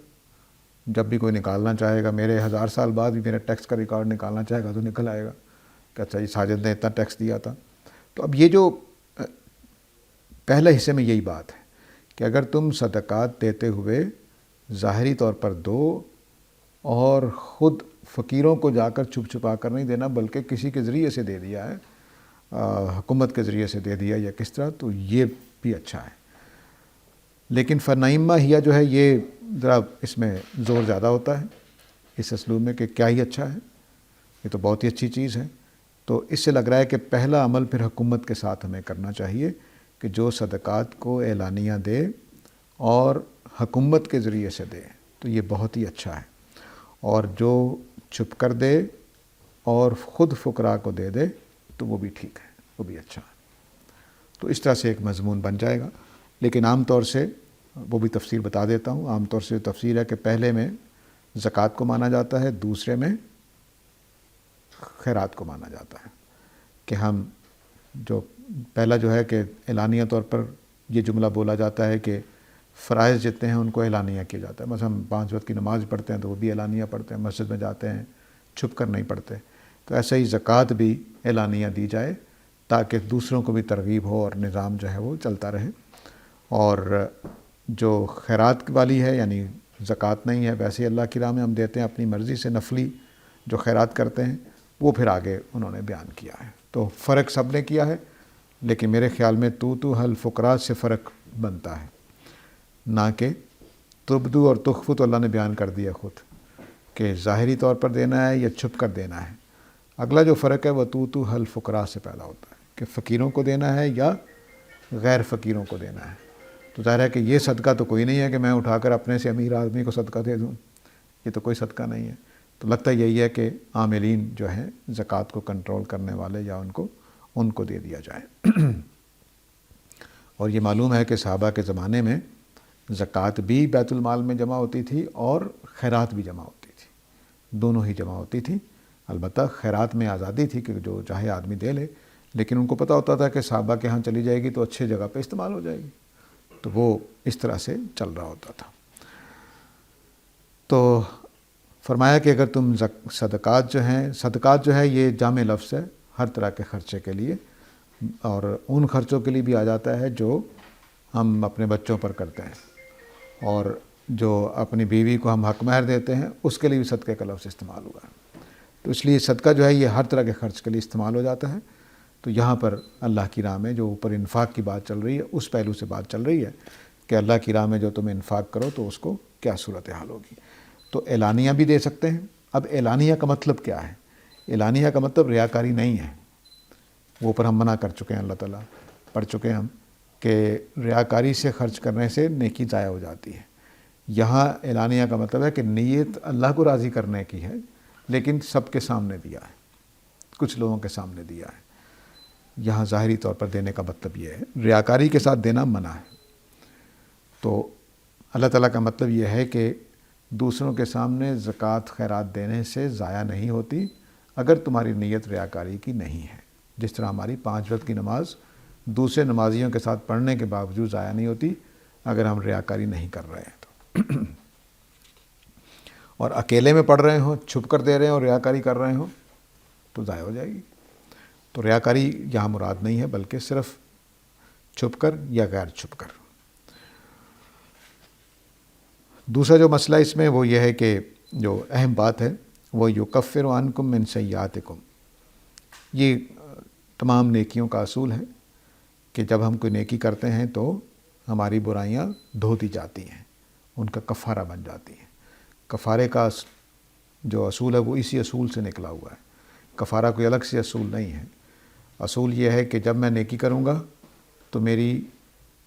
جب بھی کوئی نکالنا چاہے گا, میرے 1000 سال بعد بھی میرے ٹیکس کا ریکارڈ نکالنا چاہے گا تو نکل آئے گا کہ اچھا جی ساجد نے اتنا ٹیکس دیا تھا. تو اب یہ جو پہلے حصے میں یہی بات ہے کہ اگر تم صدقات دیتے ہوئے ظاہری طور پر دو اور خود فقیروں کو جا کر چھپ چھپا کر نہیں دینا بلکہ کسی کے ذریعے سے دے دیا ہے, حکومت کے ذریعے سے دے دیا یا کس طرح, تو یہ بھی اچھا ہے. لیکن فنعیمہ ہیا جو ہے یہ ذرا اس میں زور زیادہ ہوتا ہے اس اسلوب میں کہ کیا ہی اچھا ہے, یہ تو بہت ہی اچھی چیز ہے. تو اس سے لگ رہا ہے کہ پہلا عمل پھر حکومت کے ساتھ ہمیں کرنا چاہیے کہ جو صدقات کو اعلانیہ دے اور حکومت کے ذریعے سے دے تو یہ بہت ہی اچھا ہے, اور جو چھپ کر دے اور خود فقراء کو دے دے تو وہ بھی ٹھیک ہے, وہ بھی اچھا ہے. تو اس طرح سے ایک مضمون بن جائے گا. لیکن عام طور سے وہ بھی تفسیر بتا دیتا ہوں. عام طور سے تفسیر ہے کہ پہلے میں زکوٰۃ کو مانا جاتا ہے, دوسرے میں خیرات کو مانا جاتا ہے. کہ ہم جو پہلا جو ہے کہ اعلانیہ طور پر یہ جملہ بولا جاتا ہے کہ فرائض جتنے ہیں ان کو اعلانیہ کیا جاتا ہے. مثلا ہم 5 وقت کی نماز پڑھتے ہیں تو وہ بھی اعلانیہ پڑھتے ہیں, مسجد میں جاتے ہیں چھپ کر نہیں پڑھتے. تو ایسا ہی زکوٰۃ بھی اعلانیہ دی جائے تاکہ دوسروں کو بھی ترغیب ہو اور نظام جو ہے وہ چلتا رہے. اور جو خیرات والی ہے یعنی زکوٰۃ نہیں ہے, ویسے اللہ کی راہ میں ہم دیتے ہیں اپنی مرضی سے, نفلی جو خیرات کرتے ہیں وہ پھر آگے انہوں نے بیان کیا ہے. تو فرق سب نے کیا ہے, لیکن میرے خیال میں تو حل فقراء سے فرق بنتا ہے, نہ کہ تبدو اور تخفو تو اللہ نے بیان کر دیا خود کہ ظاہری طور پر دینا ہے یا چھپ کر دینا ہے. اگلا جو فرق ہے وہ تو حل فقراء سے پیدا ہوتا ہے کہ فقیروں کو دینا ہے یا غیر فقیروں کو دینا ہے. تو ظاہر ہے کہ یہ صدقہ تو کوئی نہیں ہے کہ میں اٹھا کر اپنے سے امیر آدمی کو صدقہ دے دوں, یہ تو کوئی صدقہ نہیں ہے. تو لگتا یہی ہے کہ عاملین جو ہیں زکوٰۃ کو کنٹرول کرنے والے یا ان کو دے دیا جائے. اور یہ معلوم ہے کہ صحابہ کے زمانے میں زکوٰۃ بھی بیت المال میں جمع ہوتی تھی اور خیرات بھی جمع ہوتی تھی, دونوں ہی جمع ہوتی تھی. البتہ خیرات میں آزادی تھی کہ جو چاہے آدمی دے لے, لیکن ان کو پتہ ہوتا تھا کہ صحابہ کے ہاں چلی جائے گی تو اچھے جگہ پہ استعمال ہو جائے گی, تو وہ اس طرح سے چل رہا ہوتا تھا. تو فرمایا کہ اگر تم صدقات جو ہے یہ جامع لفظ ہے ہر طرح کے خرچے کے لیے, اور ان خرچوں کے لیے بھی آ جاتا ہے جو ہم اپنے بچوں پر کرتے ہیں, اور جو اپنی بیوی کو ہم حق مہر دیتے ہیں اس کے لیے بھی صدقے کا لفظ استعمال ہوا ہے. تو اس لیے صدقہ جو ہے یہ ہر طرح کے خرچ کے لیے استعمال ہو جاتا ہے. تو یہاں پر اللہ کی راہ میں جو اوپر انفاق کی بات چل رہی ہے اس پہلو سے بات چل رہی ہے کہ اللہ کی راہ میں جو تم انفاق کرو تو اس کو کیا صورتحال ہوگی. تو اعلانیہ بھی دے سکتے ہیں. اب اعلانیہ کا مطلب کیا ہے؟ اعلانیہ کا مطلب ریاکاری نہیں ہے, وہ پر ہم منع کر چکے ہیں, اللہ تعالیٰ پڑھ چکے ہیں ہم کہ ریاکاری سے خرچ کرنے سے نیکی ضائع ہو جاتی ہے. یہاں اعلانیہ کا مطلب ہے کہ نیت اللہ کو راضی کرنے کی ہے لیکن سب کے سامنے دیا ہے, کچھ لوگوں کے سامنے دیا ہے. یہاں ظاہری طور پر دینے کا مطلب یہ ہے, ریاکاری کے ساتھ دینا منع ہے. تو اللہ تعالیٰ کا مطلب یہ ہے کہ دوسروں کے سامنے زکوٰۃ خیرات دینے سے ضائع نہیں ہوتی اگر تمہاری نیت ریاکاری کی نہیں ہے. جس طرح ہماری 5 وقت کی نماز دوسرے نمازیوں کے ساتھ پڑھنے کے باوجود ضائع نہیں ہوتی اگر ہم ریاکاری نہیں کر رہے ہیں تو. اور اکیلے میں پڑھ رہے ہوں, چھپ کر دے رہے ہیں اور ریاکاری کر رہے ہوں تو ضائع ہو جائے گی. تو ریاکاری یہاں مراد نہیں ہے بلکہ صرف چھپ کر یا غیر چھپ کر. دوسرا جو مسئلہ اس میں وہ یہ ہے کہ جو اہم بات ہے وہ یکفر عنکم من سیئاتکم. یہ تمام نیکیوں کا اصول ہے کہ جب ہم کوئی نیکی کرتے ہیں تو ہماری برائیاں دھو دی جاتی ہیں, ان کا کفارہ بن جاتی ہیں. کفارے کا جو اصول ہے وہ اسی اصول سے نکلا ہوا ہے. کفارہ کوئی الگ سے اصول نہیں ہے. اصول یہ ہے کہ جب میں نیکی کروں گا تو میری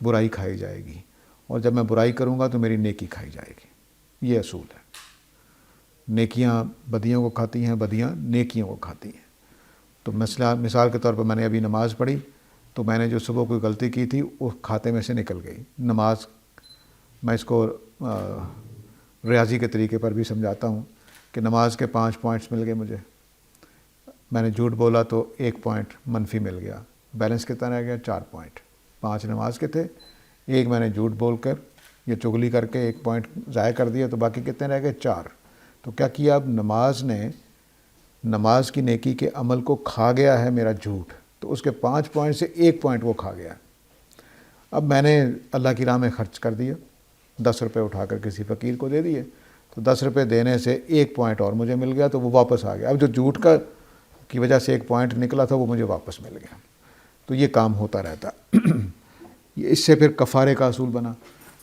برائی کھائی جائے گی, اور جب میں برائی کروں گا تو میری نیکی کھائی جائے گی. یہ اصول ہے. نیکیاں بدیوں کو کھاتی ہیں, بدیاں نیکیوں کو کھاتی ہیں. تو مثال کے طور پر میں نے ابھی نماز پڑھی تو میں نے جو صبح کوئی غلطی کی تھی وہ کھاتے میں سے نکل گئی. نماز میں اس کو ریاضی کے طریقے پر بھی سمجھاتا ہوں کہ نماز کے 5 پوائنٹس مل گئے مجھے. میں نے جھوٹ بولا تو 1 پوائنٹ منفی مل گیا, بیلنس کتنا رہ گیا؟ 4 پوائنٹ. 5 نماز کے تھے، ایک میں نے جھوٹ بول کر یا چغلی کر کے 1 پوائنٹ ضائع کر دیا، تو باقی کتنے رہ گئے؟ 4. تو کیا کیا اب؟ نماز نے نماز کی نیکی کے عمل کو کھا گیا ہے میرا جھوٹ، تو اس کے 5 پوائنٹ سے 1 پوائنٹ وہ کھا گیا. اب میں نے اللہ کی راہ میں خرچ کر دیا، 10 روپے اٹھا کر کسی فقیر کو دے دیے، تو 10 روپے دینے سے 1 پوائنٹ اور مجھے مل گیا، تو وہ واپس آ گیا. اب جو جھوٹ کی وجہ سے 1 پوائنٹ نکلا تھا وہ مجھے واپس مل گیا. تو یہ کام ہوتا رہتا. اس سے پھر کفارے کا اصول بنا.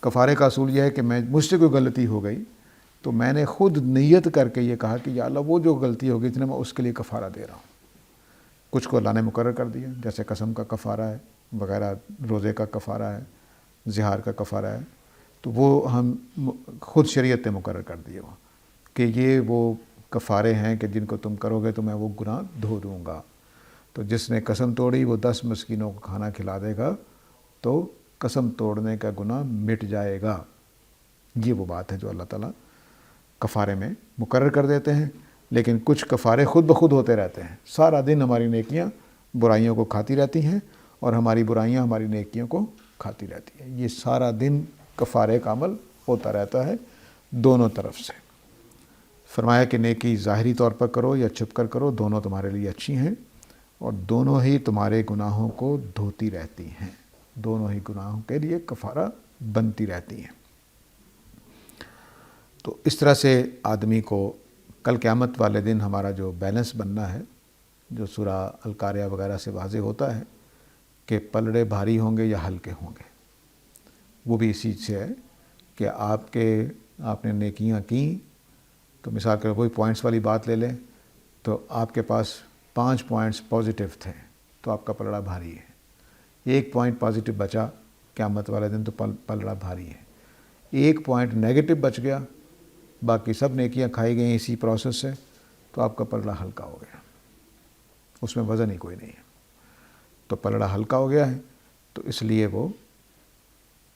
کفارے کا اصول یہ ہے کہ مجھ سے کوئی غلطی ہو گئی تو میں نے خود نیت کر کے یہ کہا کہ یا اللہ وہ جو غلطی ہوگی اتنے میں اس کے لیے کفارہ دے رہا ہوں. کچھ کو اللہ نے مقرر کر دیا، جیسے قسم کا کفارہ ہے وغیرہ، روزے کا کفارہ ہے، زہار کا کفارہ ہے، تو وہ ہم خود شریعت نے مقرر کر دیے وہ کہ یہ وہ کفارے ہیں کہ جن کو تم کرو گے تو میں وہ گناہ دھو دوں گا. تو جس نے قسم توڑی وہ 10 مسکینوں کو کھانا کھلا دے گا تو قسم توڑنے کا گناہ مٹ جائے گا. یہ وہ بات ہے جو اللہ تعالیٰ کفارے میں مقرر کر دیتے ہیں. لیکن کچھ کفارے خود بخود ہوتے رہتے ہیں. سارا دن ہماری نیکیاں برائیوں کو کھاتی رہتی ہیں اور ہماری برائیاں ہماری نیکیوں کو کھاتی رہتی ہیں. یہ سارا دن کفارے کا عمل ہوتا رہتا ہے دونوں طرف سے. فرمایا کہ نیکی ظاہری طور پر کرو یا چھپ کر کرو، دونوں تمہارے لیے اچھی ہیں اور دونوں ہی تمہارے گناہوں کو دھوتی رہتی ہیں. دونوں ہی گناہوں کے لیے کفارہ بنتی رہتی ہیں. تو اس طرح سے آدمی کو کل قیامت والے دن ہمارا جو بیلنس بننا ہے، جو سورہ القاریہ وغیرہ سے واضح ہوتا ہے کہ پلڑے بھاری ہوں گے یا ہلکے ہوں گے، وہ بھی اسی سے ہے کہ آپ نے نیکیاں کیں تو مثال کے کوئی پوائنٹس والی بات لے لیں تو آپ کے پاس 5 پوائنٹس پازیٹیو تھے تو آپ کا پلڑا بھاری ہے. 1 پوائنٹ پازیٹیو بچا قیامت والے دن تو پلڑا بھاری ہے. 1 پوائنٹ نیگیٹو بچ گیا، باقی سب نیکیاں کھائی گئیں اسی پروسیس سے، تو آپ کا پلڑا ہلکا ہو گیا، اس میں وزن ہی کوئی نہیں ہے. تو پلڑا ہلکا ہو گیا ہے تو اس لیے وہ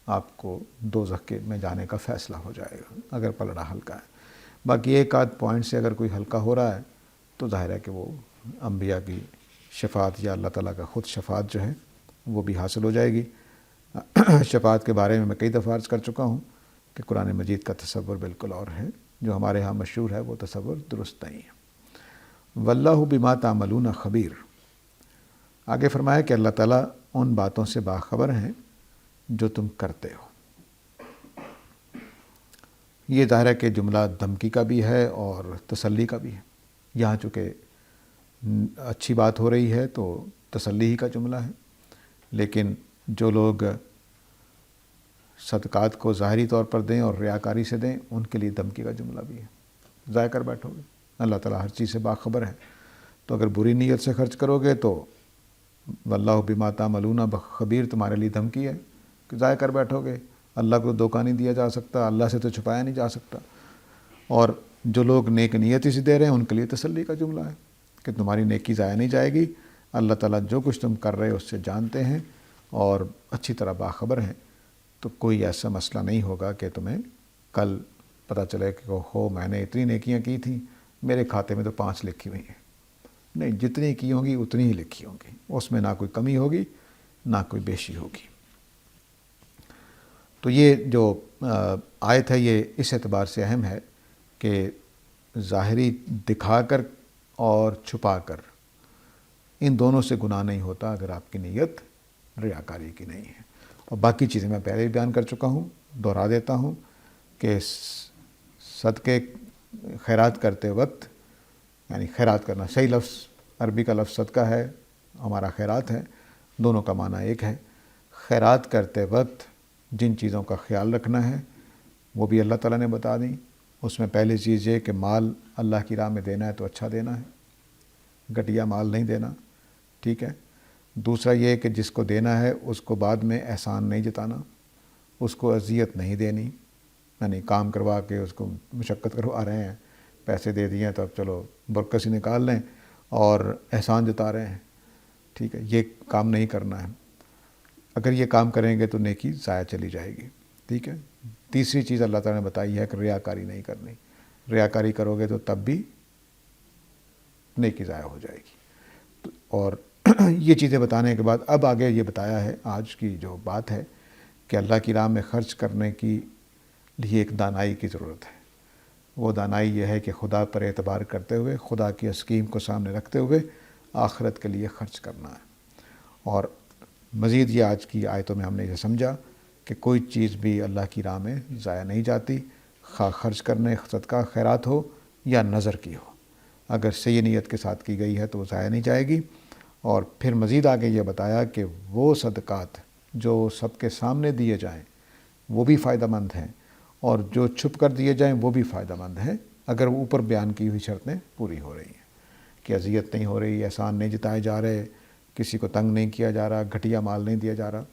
آپ کو دوزخ میں جانے کا فیصلہ ہو جائے گا اگر پلڑا ہلکا ہے. باقی 1 آدھ پوائنٹ سے اگر کوئی ہلکا ہو رہا ہے تو ظاہر ہے کہ وہ انبیاء کی شفاعت یا اللہ تعالیٰ کا خود شفاعت جو ہے وہ بھی حاصل ہو جائے گی. شفاعت کے بارے میں کئی دفعہ عرض کر چکا ہوں کہ قرآن مجید کا تصور بالکل اور ہے، جو ہمارے ہاں مشہور ہے وہ تصور درست نہیں ہے. واللہ بما تعملون خبیر. آگے فرمایا کہ اللہ تعالیٰ ان باتوں سے باخبر ہیں جو تم کرتے ہو. یہ ظاہر ہے کہ جملہ دھمکی کا بھی ہے اور تسلی کا بھی ہے. یہاں چونکہ اچھی بات ہو رہی ہے تو تسلی ہی کا جملہ ہے، لیکن جو لوگ صدقات کو ظاہری طور پر دیں اور ریاکاری سے دیں ان کے لیے دھمکی کا جملہ بھی ہے. ضائع کر بیٹھو گے، اللہ تعالیٰ ہر چیز سے باخبر ہے. تو اگر بری نیت سے خرچ کرو گے تو واللہ بما تعملون خبیر تمہارے لیے دھمکی ہے کہ ضائع کر بیٹھو گے. اللہ کو دھوکہ نہیں دیا جا سکتا، اللہ سے تو چھپایا نہیں جا سکتا. اور جو لوگ نیک نیتی سے دے رہے ہیں ان کے لیے تسلی کا جملہ ہے کہ تمہاری نیکی ضائع نہیں جائے گی. اللہ تعالیٰ جو کچھ تم کر رہے ہو اس سے جانتے ہیں اور اچھی طرح باخبر ہیں. تو کوئی ایسا مسئلہ نہیں ہوگا کہ تمہیں کل پتہ چلے کہ میں نے اتنی نیکیاں کی تھیں، میرے کھاتے میں تو 5 لکھی ہوئی ہیں. نہیں، جتنی کی ہوں گی اتنی ہی لکھی ہوں گی، اس میں نہ کوئی کمی ہوگی نہ کوئی بیشی ہوگی. تو یہ جو آیت ہے یہ اس اعتبار سے اہم ہے کہ ظاہری دکھا کر اور چھپا کر ان دونوں سے گناہ نہیں ہوتا اگر آپ کی نیت ریاکاری کی نہیں ہے. اور باقی چیزیں میں پہلے بھی بیان کر چکا ہوں، دہرا دیتا ہوں کہ صدقے خیرات کرتے وقت، یعنی خیرات کرنا صحیح لفظ عربی کا لفظ صدقہ ہے، ہمارا خیرات ہے، دونوں کا معنی ایک ہے. خیرات کرتے وقت جن چیزوں کا خیال رکھنا ہے وہ بھی اللہ تعالیٰ نے بتا دیں. اس میں پہلی چیز یہ کہ مال اللہ کی راہ میں دینا ہے تو اچھا دینا ہے، گھٹیا مال نہیں دینا، ٹھیک ہے. دوسرا یہ کہ جس کو دینا ہے اس کو بعد میں احسان نہیں جتانا، اس کو اذیت نہیں دینی، یعنی کام کروا کے اس کو مشقت کروا رہے ہیں، پیسے دے دیے تو اب چلو برکس ہی نکال لیں اور احسان جتا رہے ہیں، ٹھیک ہے. یہ کام نہیں کرنا ہے. اگر یہ کام کریں گے تو نیکی ضائع چلی جائے گی، ٹھیک ہے. تیسری چیز اللہ تعالیٰ نے بتائی ہے کہ ریاکاری نہیں کرنی. ریاکاری کرو گے تو تب بھی نیکی ضائع ہو جائے گی. اور یہ چیزیں بتانے کے بعد اب آگے یہ بتایا ہے، آج کی جو بات ہے کہ اللہ کی راہ میں خرچ کرنے کی لیے ایک دانائی کی ضرورت ہے۔ وہ دانائی یہ ہے کہ خدا پر اعتبار کرتے ہوئے، خدا کی اسکیم کو سامنے رکھتے ہوئے آخرت کے لیے خرچ کرنا ہے۔ اور مزید یہ آج کی آیتوں میں ہم نے یہ سمجھا کہ کوئی چیز بھی اللہ کی راہ میں ضائع نہیں جاتی، خواہ خرچ کرنے صدقہ خیرات ہو یا نظر کی ہو، اگر صحیح نیت کے ساتھ کی گئی ہے تو وہ ضائع نہیں جائے گی۔ اور پھر مزید آگے یہ بتایا کہ وہ صدقات جو سب کے سامنے دیے جائیں وہ بھی فائدہ مند ہیں، اور جو چھپ کر دیے جائیں وہ بھی فائدہ مند ہیں، اگر وہ اوپر بیان کی ہوئی شرطیں پوری ہو رہی ہیں کہ اذیت نہیں ہو رہی، احسان نہیں جتائے جا رہے، کسی کو تنگ نہیں کیا جا رہا، گھٹیا مال نہیں دیا جا رہا۔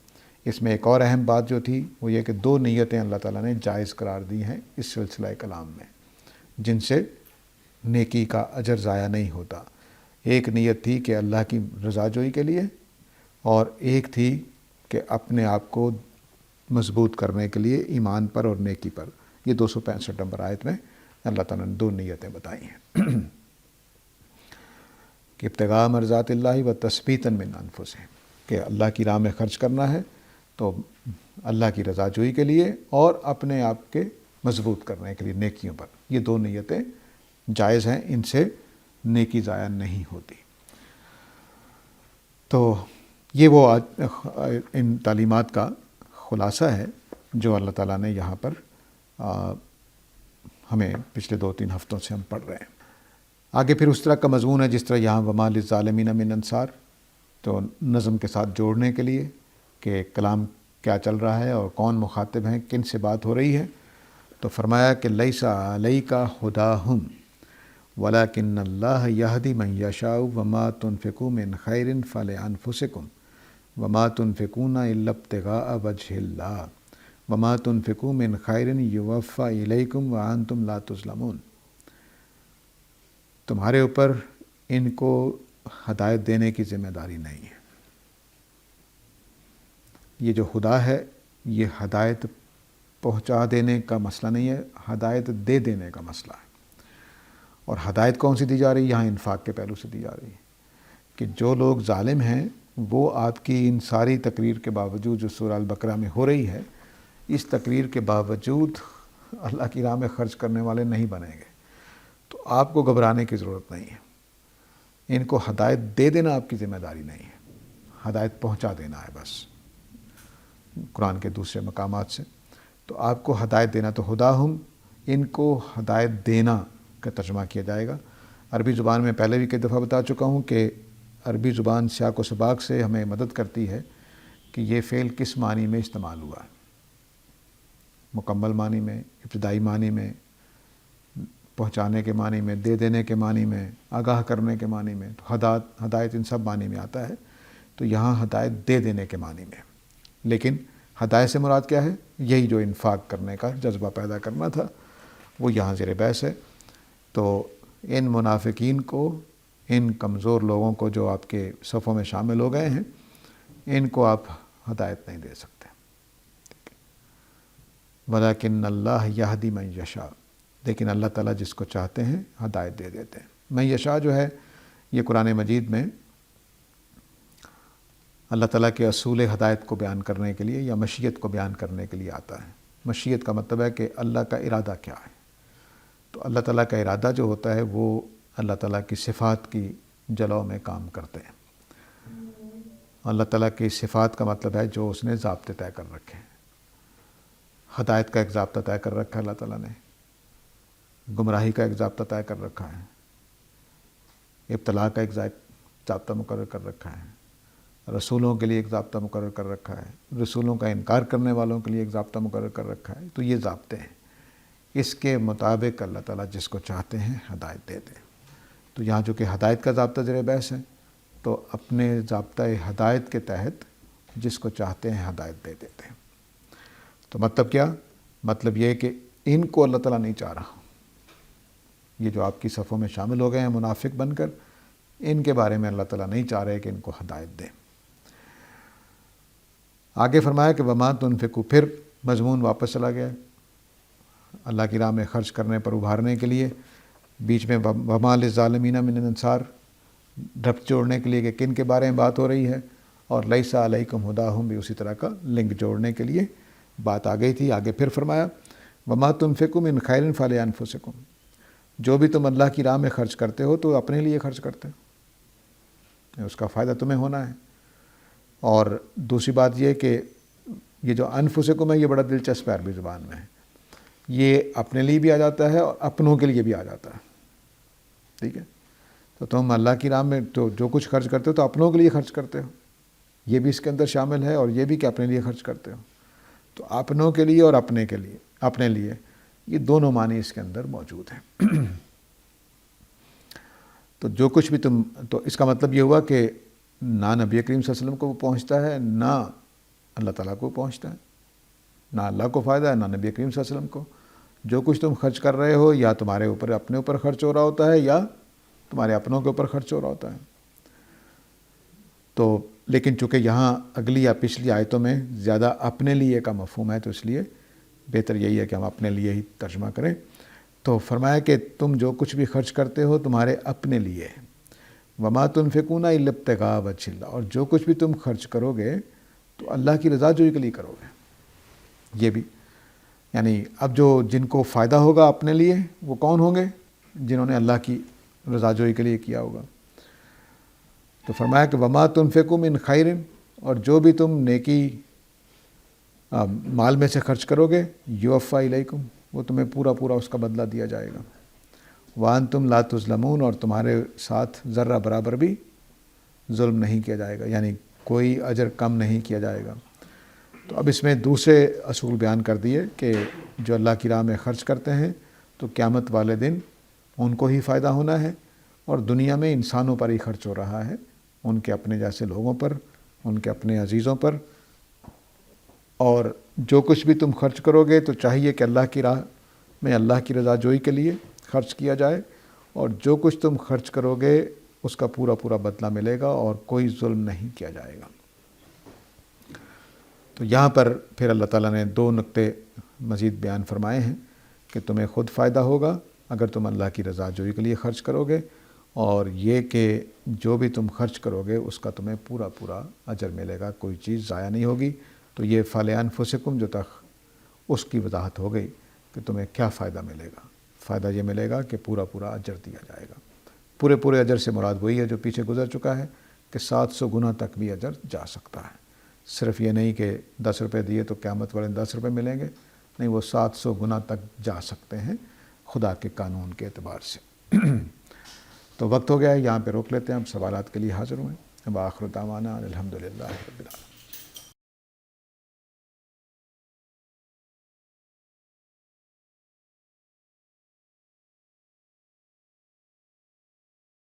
اس میں ایک اور اہم بات جو تھی وہ یہ کہ 2 نیتیں اللہ تعالیٰ نے جائز قرار دی ہیں اس سلسلہ کلام میں، جن سے نیکی کا اجر ضائع نہیں ہوتا۔ ایک نیت تھی کہ اللہ کی رضا جوئی کے لیے، اور ایک تھی کہ اپنے آپ کو مضبوط کرنے کے لیے ایمان پر اور نیکی پر۔ یہ 265 نمبر آیت میں اللہ تعالیٰ نے 2 نیتیں بتائی ہیں کہ ابتغاء مرضات اللہ و تثبیتا من انفسہم، کہ اللہ کی راہ میں خرچ کرنا ہے تو اللہ کی رضا جوئی کے لیے اور اپنے آپ کے مضبوط کرنے کے لیے نیکیوں پر۔ یہ 2 نیتیں جائز ہیں، ان سے نیکی ضائع نہیں ہوتی۔ تو یہ وہ ان تعلیمات کا خلاصہ ہے جو اللہ تعالیٰ نے یہاں پر ہمیں پچھلے 2-3 ہفتوں سے ہم پڑھ رہے ہیں۔ آگے پھر اس طرح کا مضمون ہے جس طرح یہاں وما للظالمین من انصار، تو نظم کے ساتھ جوڑنے کے لیے کہ کلام کیا چل رہا ہے اور کون مخاطب ہیں، کن سے بات ہو رہی ہے، تو فرمایا کہ لیس علیک ھداھم ولکن اللہ یہدی من یشاء وما تنفقوا من خیر فلانفسکم وما تنفقون الا ابتغاء وجہ اللہ وما تنفقوا من خیر یوفی الیکم وانتم لا تظلمون۔ تمہارے اوپر ان کو ہدایت دینے کی ذمہ داری نہیں ہے۔ یہ جو خدا ہے یہ ہدایت پہنچا دینے کا مسئلہ نہیں ہے، ہدایت دے دینے کا مسئلہ ہے۔ اور ہدایت کون سی دی جا رہی ہے؟ یہاں انفاق کے پہلو سے دی جا رہی ہے کہ جو لوگ ظالم ہیں وہ آپ کی ان ساری تقریر کے باوجود جو سورہ البقرہ میں ہو رہی ہے، اس تقریر کے باوجود اللہ کی راہ میں خرچ کرنے والے نہیں بنیں گے، تو آپ کو گھبرانے کی ضرورت نہیں ہے۔ ان کو ہدایت دے دینا آپ کی ذمہ داری نہیں ہے، ہدایت پہنچا دینا ہے بس، قرآن کے دوسرے مقامات سے۔ تو آپ کو ہدایت دینا، تو ھداھم ان کو ہدایت دینا کا ترجمہ کیا جائے گا۔ عربی زبان میں پہلے بھی کئی دفعہ بتا چکا ہوں کہ عربی زبان سیاق و سباق سے ہمیں مدد کرتی ہے کہ یہ فعل کس معنی میں استعمال ہوا ہے، مکمل معنی میں، ابتدائی معنی میں، پہنچانے کے معنی میں، دے دینے کے معنی میں، آگاہ کرنے کے معنی میں، تو ہدایت ان سب معنی میں آتا ہے۔ تو یہاں ہدایت دے دینے کے معنی میں، لیکن ہدایت سے مراد کیا ہے؟ یہی جو انفاق کرنے کا جذبہ پیدا کرنا تھا وہ یہاں زیر بحث ہے۔ تو ان منافقین کو، ان کمزور لوگوں کو جو آپ کے صفوں میں شامل ہو گئے ہیں، ان کو آپ ہدایت نہیں دے سکتے۔ ولیکن اللہ یہدی من یشاء، لیکن اللہ تعالیٰ جس کو چاہتے ہیں ہدایت دے دیتے ہیں۔ من یشاء جو ہے یہ قرآن مجید میں اللہ تعالیٰ کے اصول ہدایت کو بیان کرنے کے لیے یا مشیت کو بیان کرنے کے لیے آتا ہے۔ مشیت کا مطلب ہے کہ اللہ کا ارادہ کیا ہے۔ تو اللہ تعالیٰ کا ارادہ جو ہوتا ہے وہ اللہ تعالیٰ کی صفات کی جلوہ میں کام کرتے ہیں۔ اللہ تعالیٰ کی صفات کا مطلب ہے جو اس نے ضابطے طے کر رکھے ہیں۔ ہدایت کا ایک ضابطہ طے کر رکھا ہے اللہ تعالیٰ نے، گمراہی کا ایک ضابطہ طے کر رکھا ہے، ابتلاء کا ایک ضابطہ مقرر کر رکھا ہے، رسولوں کے لیے ایک ضابطہ مقرر کر رکھا ہے، رسولوں کا انکار کرنے والوں کے لیے ایک ضابطہ مقرر کر رکھا ہے۔ تو یہ ضابطے ہیں، اس کے مطابق اللہ تعالیٰ جس کو چاہتے ہیں ہدایت دیتے ہیں۔ تو یہاں جو کہ ہدایت کا ضابطہ زیر بحث ہے، تو اپنے ضابطۂ ہدایت کے تحت جس کو چاہتے ہیں ہدایت دے دیتے ہیں۔ تو مطلب کیا؟ مطلب یہ کہ ان کو اللہ تعالیٰ نہیں چاہ رہا، یہ جو آپ کی صفوں میں شامل ہو گئے ہیں منافق بن کر، ان کے بارے میں اللہ تعالیٰ نہیں چاہ رہے کہ ان کو ہدایت دیں۔ آگے فرمایا کہ وما تنفقوا، پھر مضمون واپس چلا گیا اللہ کی راہ میں خرچ کرنے پر ابھارنے کے لیے۔ بیچ میں وما للظالمین من انصار، ربط جوڑنے کے لیے کہ کن کے بارے میں بات ہو رہی ہے، اور لیسا علیکم ہداہم بھی اسی طرح کا لنک جوڑنے کے لیے بات آ گئی تھی۔ آگے پھر فرمایا وما تنفقوا من خیر فلانفسکم، جو بھی تم اللہ کی راہ میں خرچ کرتے ہو تو اپنے لیے خرچ کرتے ہو، اس کا فائدہ تمہیں ہونا ہے۔ اور دوسری بات یہ کہ یہ جو انفسکم ہے یہ بڑا دلچسپ ہے عربی زبان میں، یہ اپنے لیے بھی آ جاتا ہے اور اپنوں کے لیے بھی آ جاتا ہے، ٹھیک ہے؟ تو تم اللہ کی راہ میں تو جو کچھ خرچ کرتے ہو تو اپنوں کے لیے خرچ کرتے ہو، یہ بھی اس کے اندر شامل ہے، اور یہ بھی کہ اپنے لیے خرچ کرتے ہو۔ تو اپنوں کے لیے اور اپنے کے لیے، اپنے لیے، یہ دونوں معنی اس کے اندر موجود ہیں۔ تو جو کچھ بھی تم، تو اس کا مطلب یہ ہوا کہ نہ نبی کریم صلی اللہ علیہ وسلم کو وہ پہنچتا ہے، نہ اللہ تعالیٰ کو پہنچتا ہے، نہ اللہ کو فائدہ ہے، نہ نبی کریم صلی اللہ علیہ وسلم کو۔ جو کچھ تم خرچ کر رہے ہو یا تمہارے اوپر اپنے اوپر خرچ ہو رہا ہوتا ہے یا تمہارے اپنوں کے اوپر خرچ ہو رہا ہوتا ہے۔ تو لیکن چونکہ یہاں اگلی یا پچھلی آیتوں میں زیادہ اپنے لیے کا مفہوم ہے، تو اس لیے بہتر یہی ہے کہ ہم اپنے لیے ہی ترجمہ کریں۔ تو فرمایا کہ تم جو کچھ بھی خرچ کرتے ہو تمہارے اپنے لیے ہے۔ وما تنفقون الا ابتغاء وجہ اللہ، اور جو کچھ بھی تم خرچ کرو گے تو اللہ کی رضا جوئی کے لیے کرو گے۔ یہ بھی یعنی اب جو جن کو فائدہ ہوگا اپنے لیے وہ کون ہوں گے؟ جنہوں نے اللہ کی رضا جوئی کے لیے کیا ہوگا۔ تو فرمایا کہ وما تنفقوا من خیر، اور جو بھی تم نیکی مال میں سے خرچ کرو گے یوفی الیکم، وہ تمہیں پورا پورا اس کا بدلہ دیا جائے گا۔ وانتم لا تظلمون، اور تمہارے ساتھ ذرہ برابر بھی ظلم نہیں کیا جائے گا، یعنی کوئی اجر کم نہیں کیا جائے گا۔ تو اب اس میں دوسرے اصول بیان کر دیے کہ جو اللہ کی راہ میں خرچ کرتے ہیں تو قیامت والے دن ان کو ہی فائدہ ہونا ہے، اور دنیا میں انسانوں پر ہی خرچ ہو رہا ہے، ان کے اپنے جیسے لوگوں پر، ان کے اپنے عزیزوں پر۔ اور جو کچھ بھی تم خرچ کرو گے تو چاہیے کہ اللہ کی راہ میں اللہ کی رضا جوئی کے لیے خرچ کیا جائے، اور جو کچھ تم خرچ کرو گے اس کا پورا پورا بدلہ ملے گا اور کوئی ظلم نہیں کیا جائے گا۔ تو یہاں پر پھر اللہ تعالیٰ نے دو نقطے مزید بیان فرمائے ہیں کہ تمہیں خود فائدہ ہوگا اگر تم اللہ کی رضا جوئی کے لیے خرچ کرو گے، اور یہ کہ جو بھی تم خرچ کرو گے اس کا تمہیں پورا پورا اجر ملے گا، کوئی چیز ضائع نہیں ہوگی۔ تو یہ فلانفسکم جو تک اس کی وضاحت ہو گئی کہ تمہیں کیا فائدہ ملے گا۔ فائدہ یہ ملے گا کہ پورا پورا اجر دیا جائے گا۔ پورے پورے اجر سے مراد وہی ہے جو پیچھے گزر چکا ہے کہ 700 گنا تک بھی اجر جا سکتا ہے۔ صرف یہ نہیں کہ 10 روپے دیے تو قیامت والے 10 روپے ملیں گے، نہیں، وہ 700 گنا تک جا سکتے ہیں خدا کے قانون کے اعتبار سے۔ تو وقت ہو گیا ہے، یہاں پہ روک لیتے ہیں، ہم سوالات کے لیے حاضر ہوئے۔ وآخر دعوانا الحمدللہ رب العالمین۔